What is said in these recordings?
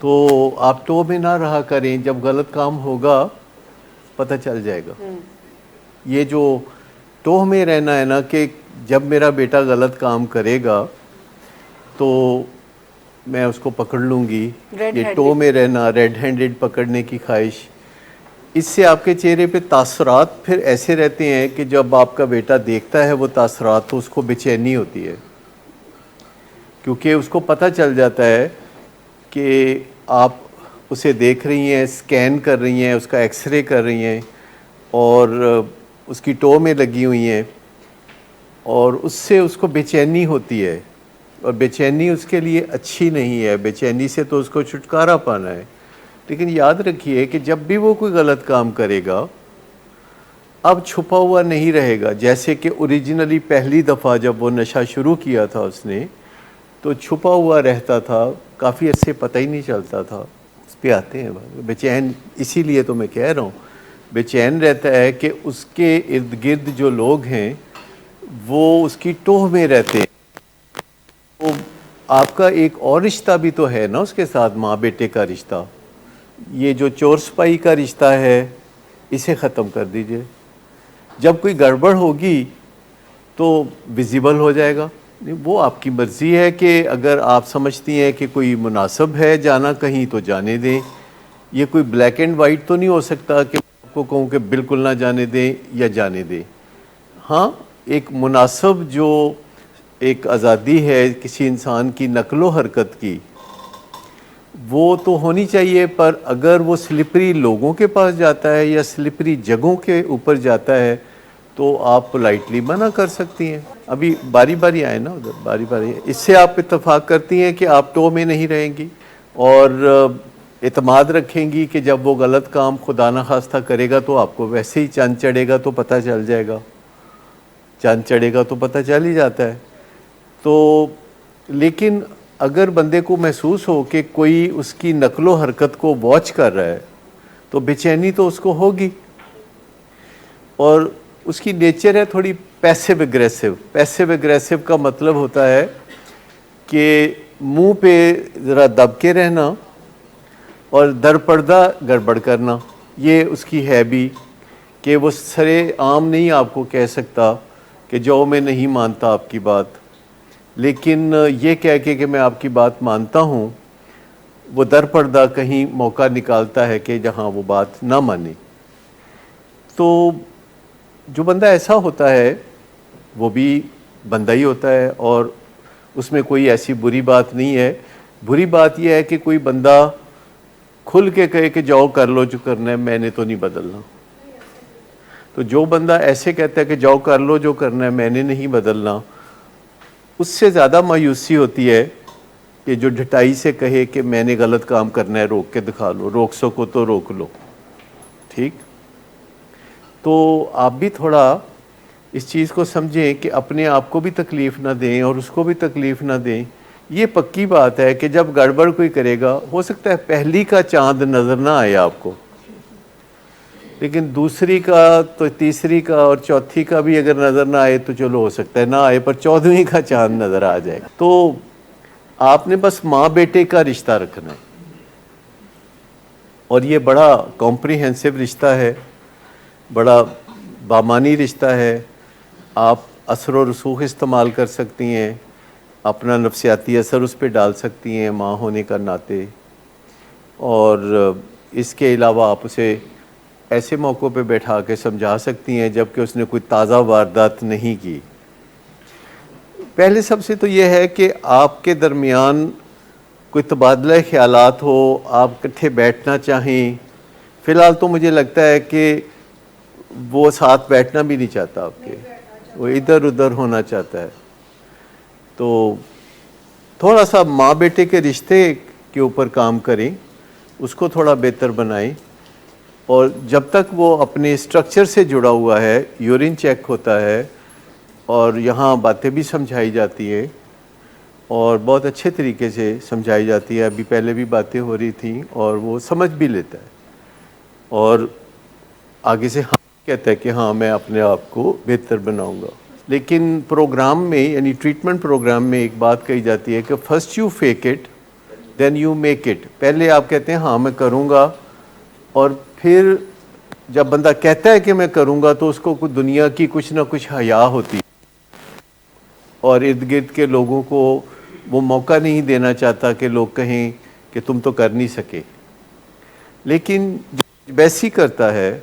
تو آپ ٹو میں نہ رہا کریں، جب غلط کام ہوگا پتہ چل جائے گا۔ یہ جو ٹو میں رہنا ہے نا کہ جب میرا بیٹا غلط کام کرے گا تو میں اس کو پکڑ لوں گی، یہ ٹو میں رہنا، ریڈ ہینڈڈ پکڑنے کی خواہش، اس سے آپ کے چہرے پہ تاثرات پھر ایسے رہتے ہیں کہ جب آپ کا بیٹا دیکھتا ہے وہ تاثرات تو اس کو بے چینی ہوتی ہے، کیونکہ اس کو پتہ چل جاتا ہے کہ آپ اسے دیکھ رہی ہیں، اسکین کر رہی ہیں، اس کا ایکس رے کر رہی ہیں اور اس کی ٹو میں لگی ہوئی ہیں، اور اس سے اس کو بے چینی ہوتی ہے، اور بے چینی اس کے لیے اچھی نہیں ہے، بے چینی سے تو اس کو چھٹکارا پانا ہے۔ لیکن یاد رکھیے کہ جب بھی وہ کوئی غلط کام کرے گا اب چھپا ہوا نہیں رہے گا، جیسے کہ اوریجنلی پہلی دفعہ جب وہ نشہ شروع کیا تھا اس نے تو چھپا ہوا رہتا تھا، کافی عرصے پتہ ہی نہیں چلتا تھا۔ اس پہ آتے ہیں بے چین، اسی لیے تو میں کہہ رہا ہوں بے چین رہتا ہے کہ اس کے ارد گرد جو لوگ ہیں وہ اس کی ٹوہ میں رہتے ہیں۔ تو آپ کا ایک اور رشتہ بھی تو ہے نا اس کے ساتھ، ماں بیٹے کا رشتہ، یہ جو چور سپاہی کا رشتہ ہے اسے ختم کر دیجئے۔ جب کوئی گڑبڑ ہوگی تو ویزیبل ہو جائے گا، وہ آپ کی مرضی ہے کہ اگر آپ سمجھتی ہیں کہ کوئی مناسب ہے جانا کہیں تو جانے دیں، یہ کوئی بلیک اینڈ وائٹ تو نہیں ہو سکتا کہ آپ کو کہوں کہ بالکل نہ جانے دیں یا جانے دیں۔ ہاں ایک مناسب جو ایک آزادی ہے کسی انسان کی نقل و حرکت کی وہ تو ہونی چاہیے، پر اگر وہ سلپری لوگوں کے پاس جاتا ہے یا سلپری جگہوں کے اوپر جاتا ہے تو آپ پولائٹلی منع کر سکتی ہیں۔ ابھی باری باری آئے نا ادھر، باری باری اس سے آپ اتفاق کرتی ہیں کہ آپ ٹو میں نہیں رہیں گی اور اعتماد رکھیں گی کہ جب وہ غلط کام خدا نخواستہ کرے گا تو آپ کو ویسے ہی چاند چڑھے گا تو پتہ چل جائے گا، چاند چڑھے گا تو پتہ چل ہی جاتا ہے۔ تو لیکن اگر بندے کو محسوس ہو کہ کوئی اس کی نقل و حرکت کو واچ کر رہا ہے تو بے چینی تو اس کو ہوگی، اور اس کی نیچر ہے تھوڑی پیسیو اگریسو۔ پیسیو اگریسو کا مطلب ہوتا ہے کہ منہ پہ ذرا دب کے رہنا اور در پردہ گڑبڑ کرنا، یہ اس کی ہے بھی کہ وہ سرے عام نہیں آپ کو کہہ سکتا کہ جو میں نہیں مانتا آپ کی بات، لیکن یہ کہہ کے کہ میں آپ کی بات مانتا ہوں وہ در پردہ کہیں موقع نکالتا ہے کہ جہاں وہ بات نہ مانے۔ تو جو بندہ ایسا ہوتا ہے وہ بھی بندہ ہی ہوتا ہے اور اس میں کوئی ایسی بری بات نہیں ہے۔ بری بات یہ ہے کہ کوئی بندہ کھل کے کہے کہ جاؤ کر لو جو کرنا ہے، میں نے تو نہیں بدلنا۔ تو جو بندہ ایسے کہتا ہے کہ جاؤ کر لو جو کرنا ہے، میں نے نہیں بدلنا، اس سے زیادہ مایوسی ہوتی ہے کہ جو ڈھٹائی سے کہے کہ میں نے غلط کام کرنا ہے، روک کے دکھا لو، روک سکو تو روک لو۔ ٹھیک؟ تو آپ بھی تھوڑا اس چیز کو سمجھیں کہ اپنے آپ کو بھی تکلیف نہ دیں اور اس کو بھی تکلیف نہ دیں۔ یہ پکی بات ہے کہ جب گڑبڑ کوئی کرے گا ہو سکتا ہے پہلی کا چاند نظر نہ آئے آپ کو، لیکن دوسری کا تو تیسری کا اور چوتھی کا بھی اگر نظر نہ آئے تو چلو ہو سکتا ہے نہ آئے، پر 14ویں کا چاند نظر آ جائے گا۔ تو آپ نے بس ماں بیٹے کا رشتہ رکھنا ہے، اور یہ بڑا کمپریہنسو رشتہ ہے، بڑا بامانی رشتہ ہے۔ آپ اثر و رسوخ استعمال کر سکتی ہیں، اپنا نفسیاتی اثر اس پہ ڈال سکتی ہیں ماں ہونے کا ناطے، اور اس کے علاوہ آپ اسے ایسے موقعوں پہ بیٹھا کے سمجھا سکتی ہیں جب کہ اس نے کوئی تازہ واردات نہیں کی۔ پہلے سب سے تو یہ ہے کہ آپ کے درمیان کوئی تبادلہ خیالات ہو، آپ اکٹھے بیٹھنا چاہیں۔ فی الحال تو مجھے لگتا ہے کہ وہ ساتھ بیٹھنا بھی نہیں چاہتا آپ کے، وہ ادھر ادھر ہونا چاہتا ہے۔ تو تھوڑا سا ماں بیٹے کے رشتے کے اوپر کام کریں، اس کو تھوڑا بہتر بنائیں، اور جب تک وہ اپنے اسٹرکچر سے جڑا ہوا ہے، یورین چیک ہوتا ہے اور یہاں باتیں بھی سمجھائی جاتی ہیں اور بہت اچھے طریقے سے سمجھائی جاتی ہے۔ ابھی پہلے بھی باتیں ہو رہی تھیں اور وہ سمجھ بھی لیتا ہے اور آگے سے ہاں کہتا ہے کہ ہاں میں اپنے آپ کو بہتر بناؤں گا۔ لیکن پروگرام میں یعنی ٹریٹمنٹ پروگرام میں ایک بات کہی جاتی ہے کہ first you fake it then you make it. پہلے آپ کہتے ہیں ہاں میں کروں گا، اور پھر جب بندہ کہتا ہے کہ میں کروں گا تو اس کو دنیا کی کچھ نہ کچھ حیا ہوتی ہے، اور ارد گرد کے لوگوں کو وہ موقع نہیں دینا چاہتا کہ لوگ کہیں کہ تم تو کر نہیں سکے. لیکن جو بیسی کرتا ہے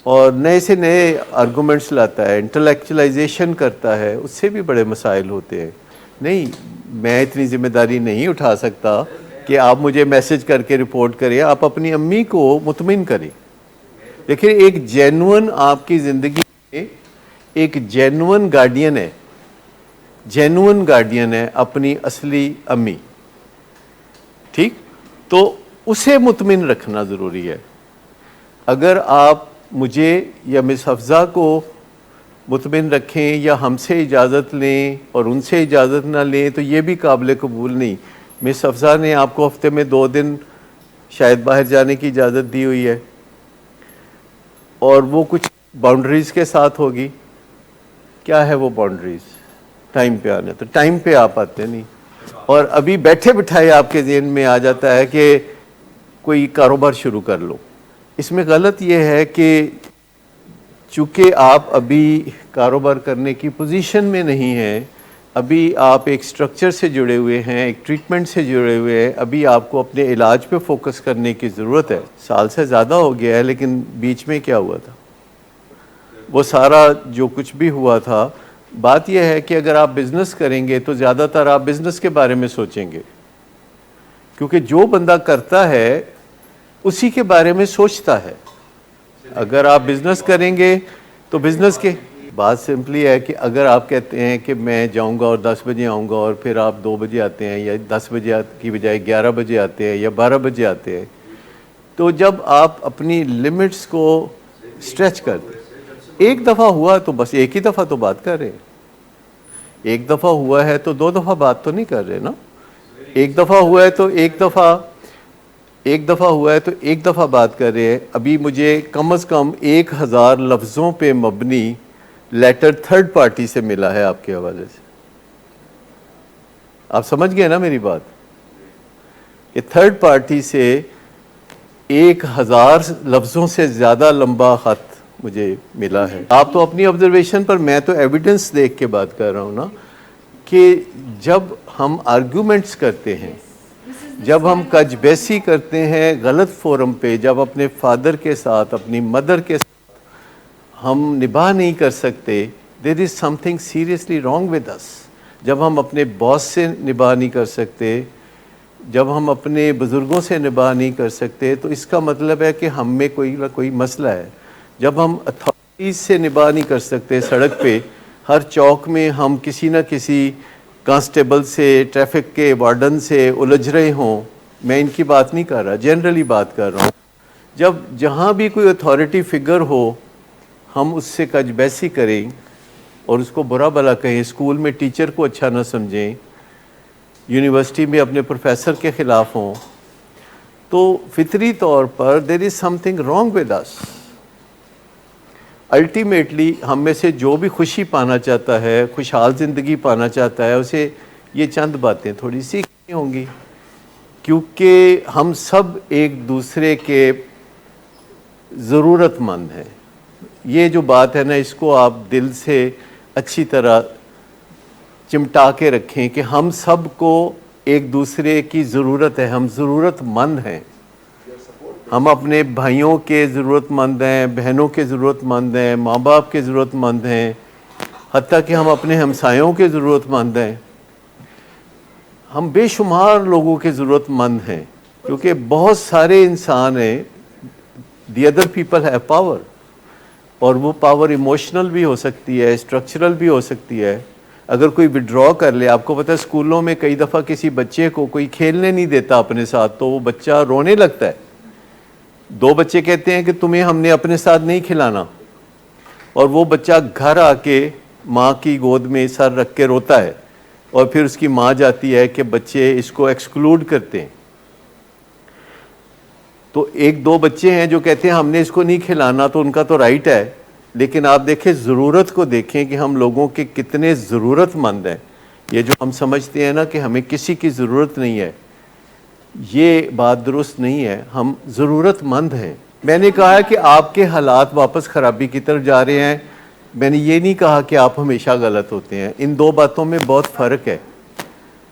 اور نئے سے نئے آرگومنٹس لاتا ہے، انٹلیکچولائزیشن کرتا ہے، اس سے بھی بڑے مسائل ہوتے ہیں. نہیں، میں اتنی ذمہ داری نہیں اٹھا سکتا کہ آپ مجھے میسج کر کے رپورٹ کریں. آپ اپنی امی کو مطمئن کریں. دیکھیں، ایک جینون آپ کی زندگی میں ایک جینون گارڈین ہے، جینون گارڈین ہے اپنی اصلی امی. ٹھیک، تو اسے مطمئن رکھنا ضروری ہے. اگر آپ مجھے یا مس حفظہ کو مطمئن رکھیں یا ہم سے اجازت لیں اور ان سے اجازت نہ لیں تو یہ بھی قابل قبول نہیں. مس حفظہ نے آپ کو ہفتے میں 2 دن شاید باہر جانے کی اجازت دی ہوئی ہے، اور وہ کچھ باؤنڈریز کے ساتھ ہوگی. کیا ہے وہ باؤنڈریز؟ ٹائم پہ آنا. تو ٹائم پہ آپ آتے نہیں، اور ابھی بیٹھے بٹھائے آپ کے ذہن میں آ جاتا ہے کہ کوئی کاروبار شروع کر لو. اس میں غلط یہ ہے کہ چونکہ آپ ابھی کاروبار کرنے کی پوزیشن میں نہیں ہیں، ابھی آپ ایک سٹرکچر سے جڑے ہوئے ہیں، ایک ٹریٹمنٹ سے جڑے ہوئے ہیں، ابھی آپ کو اپنے علاج پہ فوکس کرنے کی ضرورت ہے. سال سے زیادہ ہو گیا ہے، لیکن بیچ میں کیا ہوا تھا؟ وہ سارا جو کچھ بھی ہوا تھا. بات یہ ہے کہ اگر آپ بزنس کریں گے تو زیادہ تر آپ بزنس کے بارے میں سوچیں گے، کیونکہ جو بندہ کرتا ہے اسی کے بارے میں سوچتا ہے. اگر آپ بزنس کریں گے تو بزنس کے بات سمپلی ہے کہ اگر آپ کہتے ہیں کہ میں جاؤں گا اور 10 بجے آؤں گا، اور پھر آپ 2 بجے آتے ہیں، یا 10 بجے کی بجائے 11 بجے آتے ہیں یا 12 بجے آتے ہیں، تو جب آپ اپنی لمٹس کو سٹریچ کرتے ہیں. ایک دفعہ ہوا تو بس ایک ہی دفعہ تو بات کر رہے ہیں. ایک دفعہ ہوا ہے تو 2 دفعہ بات تو نہیں کر رہے نا. ایک دفعہ ہوا ہے تو ایک دفعہ ہوا ہے تو ایک دفعہ بات کر رہے ہیں. ابھی مجھے کم از کم 1000 لفظوں پہ مبنی لیٹر تھرڈ پارٹی سے ملا ہے آپ کے حوالے سے. آپ سمجھ گئے نا میری بات؟ کہ تھرڈ پارٹی سے 1000 لفظوں سے زیادہ لمبا خط مجھے ملا ہے. آپ تو اپنی آبزرویشن پر، میں تو ایویڈنس دیکھ کے بات کر رہا ہوں نا، کہ جب ہم آرگیومنٹس کرتے ہیں، جب ہم کج بیسی کرتے ہیں غلط فورم پہ، جب اپنے فادر کے ساتھ، اپنی مدر کے ساتھ ہم نباہ نہیں کر سکتے، there is something seriously wrong with us. جب ہم اپنے باس سے نباہ نہیں کر سکتے، جب ہم اپنے بزرگوں سے نباہ نہیں کر سکتے، تو اس کا مطلب ہے کہ ہم میں کوئی نہ کوئی مسئلہ ہے. جب ہم اتھارٹیز سے نباہ نہیں کر سکتے، سڑک پہ ہر چوک میں ہم کسی نہ کسی کانسٹیبل سے، ٹریفک کے وارڈن سے الجھ رہے ہوں، میں ان کی بات نہیں کر رہا، جنرلی بات کر رہا ہوں. جب جہاں بھی کوئی اتھارٹی فگر ہو، ہم اس سے کج بیسی کریں اور اس کو برا بھلا کہیں، اسکول میں ٹیچر کو اچھا نہ سمجھیں، یونیورسٹی میں اپنے پروفیسر کے خلاف ہوں، تو فطری طور پر there is something wrong with us. Ultimately ہم میں سے جو بھی خوشی پانا چاہتا ہے، خوشحال زندگی پانا چاہتا ہے، اسے یہ چند باتیں تھوڑی سیکھنی ہوں گی، کیونکہ ہم سب ایک دوسرے کے ضرورت مند ہیں. یہ جو بات ہے نا، اس کو آپ دل سے اچھی طرح چمٹا کے رکھیں کہ ہم سب کو ایک دوسرے کی ضرورت ہے، ہم ضرورت مند ہیں. ہم اپنے بھائیوں کے ضرورت مند ہیں، بہنوں کے ضرورت مند ہیں، ماں باپ کے ضرورت مند ہیں، حتیٰ کہ ہم اپنے ہمسایوں کے ضرورت مند ہیں. ہم بے شمار لوگوں کے ضرورت مند ہیں، کیونکہ بہت سارے انسان ہیں. The other people have power, اور وہ پاور ایموشنل بھی ہو سکتی ہے، اسٹرکچرل بھی ہو سکتی ہے. اگر کوئی وڈرا کر لے، آپ کو پتہ ہے اسکولوں میں کئی دفعہ کسی بچے کو کوئی کھیلنے نہیں دیتا اپنے ساتھ، تو وہ بچہ رونے لگتا ہے. 2 بچے کہتے ہیں کہ تمہیں ہم نے اپنے ساتھ نہیں کھلانا، اور وہ بچہ گھر آ کے ماں کی گود میں سر رکھ کے روتا ہے، اور پھر اس کی ماں جاتی ہے کہ بچے اس کو ایکسکلوڈ کرتے ہیں. تو 1-2 بچے ہیں جو کہتے ہیں ہم نے اس کو نہیں کھلانا، تو ان کا تو رائٹ ہے، لیکن آپ دیکھیں ضرورت کو دیکھیں کہ ہم لوگوں کے کتنے ضرورت مند ہیں. یہ جو ہم سمجھتے ہیں نا کہ ہمیں کسی کی ضرورت نہیں ہے، یہ بات درست نہیں ہے. ہم ضرورت مند ہیں. میں نے کہا کہ آپ کے حالات واپس خرابی کی طرف جا رہے ہیں. میں نے یہ نہیں کہا کہ آپ ہمیشہ غلط ہوتے ہیں. ان دو باتوں میں بہت فرق ہے.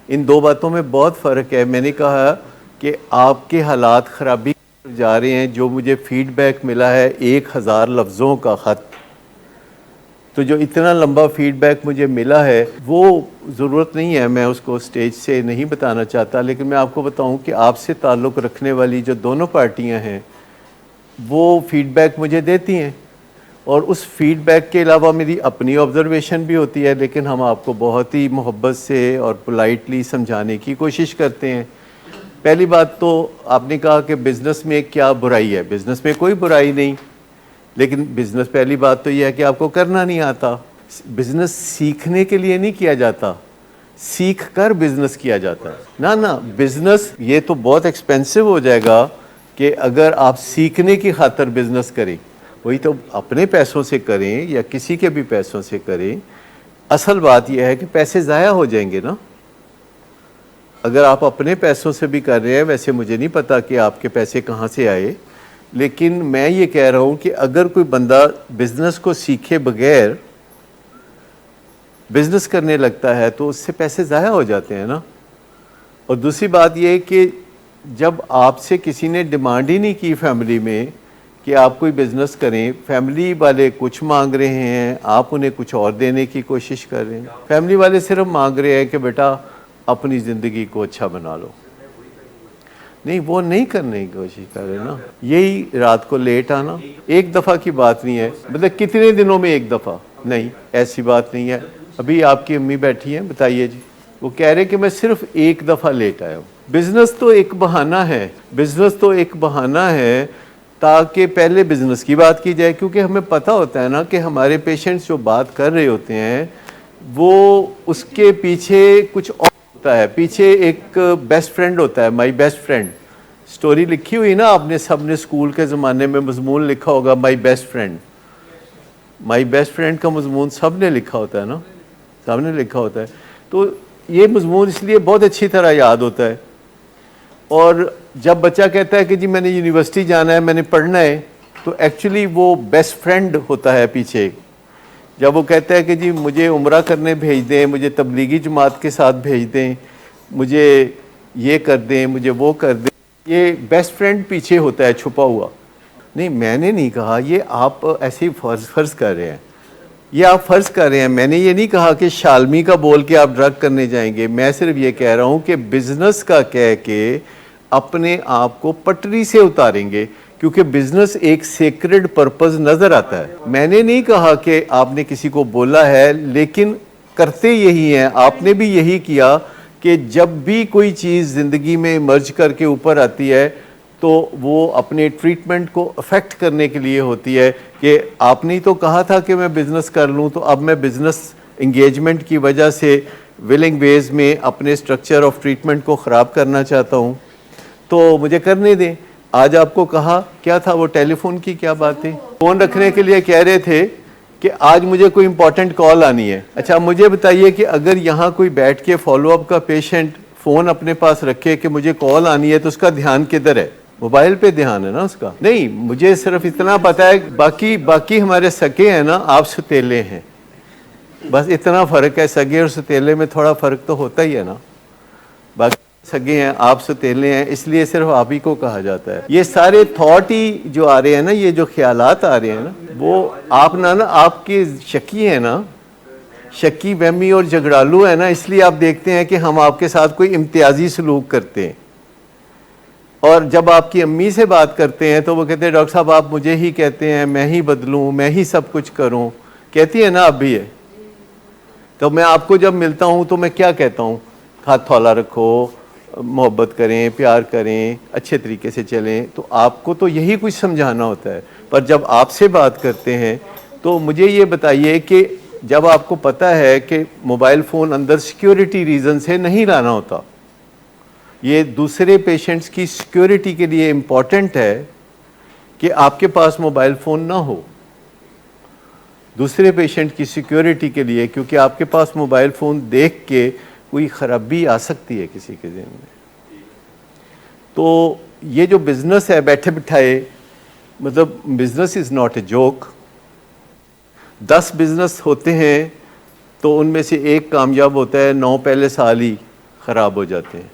ان دو باتوں میں بہت فرق ہے. میں نے کہا کہ آپ کے حالات خرابی کی طرف جا رہے ہیں. جو مجھے فیڈ بیک ملا ہے 1000 لفظوں کا خط، تو جو اتنا لمبا فیڈ بیک مجھے ملا ہے وہ ضرورت نہیں ہے، میں اس کو اسٹیج سے نہیں بتانا چاہتا. لیکن میں آپ کو بتاؤں کہ آپ سے تعلق رکھنے والی جو دونوں پارٹیاں ہیں وہ فیڈ بیک مجھے دیتی ہیں، اور اس فیڈ بیک کے علاوہ میری اپنی آبزرویشن بھی ہوتی ہے. لیکن ہم آپ کو بہت ہی محبت سے اور پولائٹلی سمجھانے کی کوشش کرتے ہیں. پہلی بات تو آپ نے کہا کہ بزنس میں کیا برائی ہے. بزنس میں کوئی برائی نہیں، لیکن بزنس پہلی بات تو یہ ہے کہ آپ کو کرنا نہیں آتا. بزنس سیکھنے کے لیے نہیں کیا جاتا، سیکھ کر بزنس کیا جاتا ہے. نہ بزنس یہ تو بہت ایکسپینسو ہو جائے گا کہ اگر آپ سیکھنے کی خاطر بزنس کریں. وہی تو اپنے پیسوں سے کریں یا کسی کے بھی پیسوں سے کریں. اصل بات یہ ہے کہ پیسے ضائع ہو جائیں گے نا. اگر آپ اپنے پیسوں سے بھی کر رہے ہیں، ویسے مجھے نہیں پتا کہ آپ کے پیسے کہاں سے آئے، لیکن میں یہ کہہ رہا ہوں کہ اگر کوئی بندہ بزنس کو سیکھے بغیر بزنس کرنے لگتا ہے تو اس سے پیسے ضائع ہو جاتے ہیں نا. اور دوسری بات یہ کہ جب آپ سے کسی نے ڈیمانڈ ہی نہیں کی فیملی میں کہ آپ کوئی بزنس کریں، فیملی والے کچھ مانگ رہے ہیں، آپ انہیں کچھ اور دینے کی کوشش کر رہے ہیں. فیملی والے صرف مانگ رہے ہیں کہ بیٹا اپنی زندگی کو اچھا بنا لو. نہیں، وہ نہیں کرنے کی کوشش کر رہے نا. یہی رات کو لیٹ آنا ایک دفعہ کی بات نہیں ہے. مطلب کتنے دنوں میں ایک دفعہ؟ نہیں، ایسی بات نہیں ہے. ابھی آپ کی امی بیٹھی ہیں، بتائیے جی، وہ کہہ رہے کہ میں صرف ایک دفعہ لیٹ آیا ہوں. بزنس تو ایک بہانہ ہے. بزنس تو ایک بہانہ ہے تاکہ پہلے بزنس کی بات کی جائے، کیونکہ ہمیں پتہ ہوتا ہے نا کہ ہمارے پیشنٹس جو بات کر رہے ہوتے ہیں وہ اس کے پیچھے کچھ اور ہوتا ہے. پیچھے ایک بیسٹ فرینڈ ہوتا ہے، مائی بیسٹ فرینڈ. سٹوری لکھی ہوئی نا آپ نے سب نے اسکول کے زمانے میں مضمون لکھا ہوگا my best friend. My best friend کا مضمون سب نے لکھا ہوتا ہے نا، سب نے لکھا ہوتا ہے. تو یہ مضمون اس لیے بہت اچھی طرح یاد ہوتا ہے. اور جب بچہ کہتا ہے کہ جی میں نے یونیورسٹی جانا ہے، میں نے پڑھنا ہے، تو ایکچولی وہ بیسٹ فرینڈ ہوتا ہے پیچھے. جب وہ کہتا ہے کہ جی مجھے عمرہ کرنے بھیج دیں، مجھے تبلیغی جماعت کے ساتھ بھیج دیں، مجھے یہ کر دیں، مجھے وہ کر دیں، یہ بیسٹ فرینڈ پیچھے ہوتا ہے چھپا ہوا. نہیں، میں نے نہیں کہا، یہ آپ ایسے ہی فرض کر رہے ہیں. یہ آپ فرض کر رہے ہیں. میں نے یہ نہیں کہا کہ شالمی کا بول کے آپ ڈرگ کرنے جائیں گے. میں صرف یہ کہہ رہا ہوں کہ بزنس کا کہہ کے اپنے آپ کو پٹری سے اتاریں گے، کیونکہ بزنس ایک سیکرڈ پرپز نظر آتا ہے. میں نے نہیں کہا کہ آپ نے کسی کو بولا ہے، لیکن کرتے یہی ہیں. آپ نے بھی یہی کیا کہ جب بھی کوئی چیز زندگی میں مرج کر کے اوپر آتی ہے تو وہ اپنے ٹریٹمنٹ کو افیکٹ کرنے کے لیے ہوتی ہے. کہ آپ نے تو کہا تھا کہ میں بزنس کر لوں، تو اب میں بزنس انگیجمنٹ کی وجہ سے ولنگ ویز میں اپنے سٹرکچر آف ٹریٹمنٹ کو خراب کرنا چاہتا ہوں، تو مجھے کرنے دیں. آج آپ کو کہا کیا تھا وہ ٹیلی فون کی کیا بات تھی؟ فون رکھنے کے لیے کہہ رہے تھے کہ آج مجھے کوئی امپورٹنٹ کال آنی ہے. اچھا مجھے بتائیے کہ اگر یہاں کوئی بیٹھ کے فالو اپ کا پیشنٹ فون اپنے پاس رکھے کہ مجھے کال آنی ہے، تو اس کا دھیان کدھر ہے؟ موبائل پہ دھیان ہے نا اس کا. نہیں، مجھے صرف اتنا پتا ہے، باقی ہمارے سکے ہیں نا، آپ ستیلے ہیں، بس اتنا فرق ہے. سگے اور ستیلے میں تھوڑا فرق تو ہوتا ہی ہے نا. باقی سگے ہیں، آپ ستیلے ہیں، اس لیے صرف آپ ہی کو کہا جاتا ہے. یہ سارے تھاٹ ہی جو آ رہے ہیں نا، یہ جو خیالات آ رہے ہیں نا، وہ آپ آپ کے شکی ہیں نا، شکی وہمی اور جھگڑالو ہے نا. اس لیے آپ دیکھتے ہیں کہ ہم آپ کے ساتھ کوئی امتیازی سلوک کرتے ہیں. اور جب آپ کی امی سے بات کرتے ہیں تو وہ کہتے ہیں ڈاکٹر صاحب آپ مجھے ہی کہتے ہیں، میں ہی بدلوں، میں ہی سب کچھ کروں. کہتی ہے نا اب بھی ہے. تو میں آپ کو جب ملتا ہوں تو میں کیا کہتا ہوں؟ ہاتھ تھولا رکھو، محبت کریں، پیار کریں، اچھے طریقے سے چلیں. تو آپ کو تو یہی کچھ سمجھانا ہوتا ہے. پر جب آپ سے بات کرتے ہیں تو مجھے یہ بتائیے کہ جب آپ کو پتہ ہے کہ موبائل فون اندر سیکیورٹی ریزن سے نہیں لانا ہوتا، یہ دوسرے پیشنٹس کی سیکیورٹی کے لیے امپورٹنٹ ہے کہ آپ کے پاس موبائل فون نہ ہو. دوسرے پیشنٹ کی سیکیورٹی کے لیے، کیونکہ آپ کے پاس موبائل فون دیکھ کے کوئی خرابی آ سکتی ہے کسی کے ذہن میں. تو یہ جو بزنس ہے بیٹھے بٹھائے، مطلب business is not a joke. 10 business ہوتے ہیں تو ان میں سے ایک کامیاب ہوتا ہے، 9 پہلے سال ہی خراب ہو جاتے ہیں.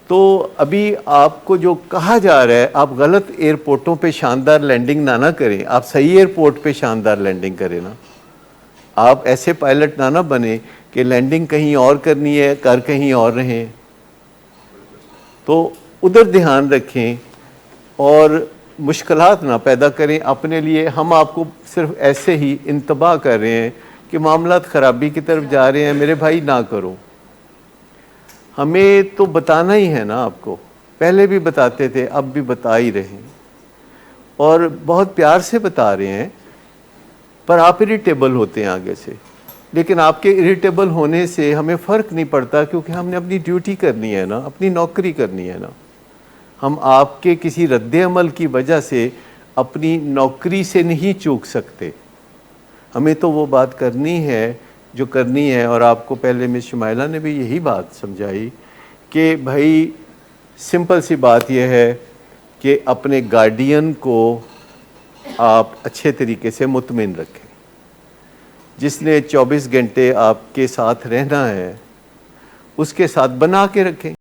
تو ابھی آپ کو جو کہا جا رہا ہے، آپ غلط ایئرپورٹوں پہ شاندار لینڈنگ نہ کریں، آپ صحیح ایئرپورٹ پہ شاندار لینڈنگ کریں نا. آپ ایسے پائلٹ نہ بنیں کہ لینڈنگ کہیں اور کرنی ہے، کر کہیں اور رہیں. تو ادھر دھیان رکھیں اور مشکلات نہ پیدا کریں اپنے لیے. ہم آپ کو صرف ایسے ہی انتباہ کر رہے ہیں کہ معاملات خرابی کی طرف جا رہے ہیں، میرے بھائی نہ کرو. ہمیں تو بتانا ہی ہے نا آپ کو، پہلے بھی بتاتے تھے، اب بھی بتا ہی رہے ہیں اور بہت پیار سے بتا رہے ہیں. پر آپ اریٹیبل ہوتے ہیں آگے سے، لیکن آپ کے اریٹیبل ہونے سے ہمیں فرق نہیں پڑتا، کیونکہ ہم نے اپنی ڈیوٹی کرنی ہے نا، اپنی نوکری کرنی ہے نا. ہم آپ کے کسی رد عمل کی وجہ سے اپنی نوکری سے نہیں چوک سکتے. ہمیں تو وہ بات کرنی ہے جو کرنی ہے. اور آپ کو پہلے مس شمائلہ نے بھی یہی بات سمجھائی کہ بھائی سمپل سی بات یہ ہے کہ اپنے گارڈین کو آپ اچھے طریقے سے مطمئن رکھیں. جس نے 24 گھنٹے آپ کے ساتھ رہنا ہے اس کے ساتھ بنا کے رکھیں.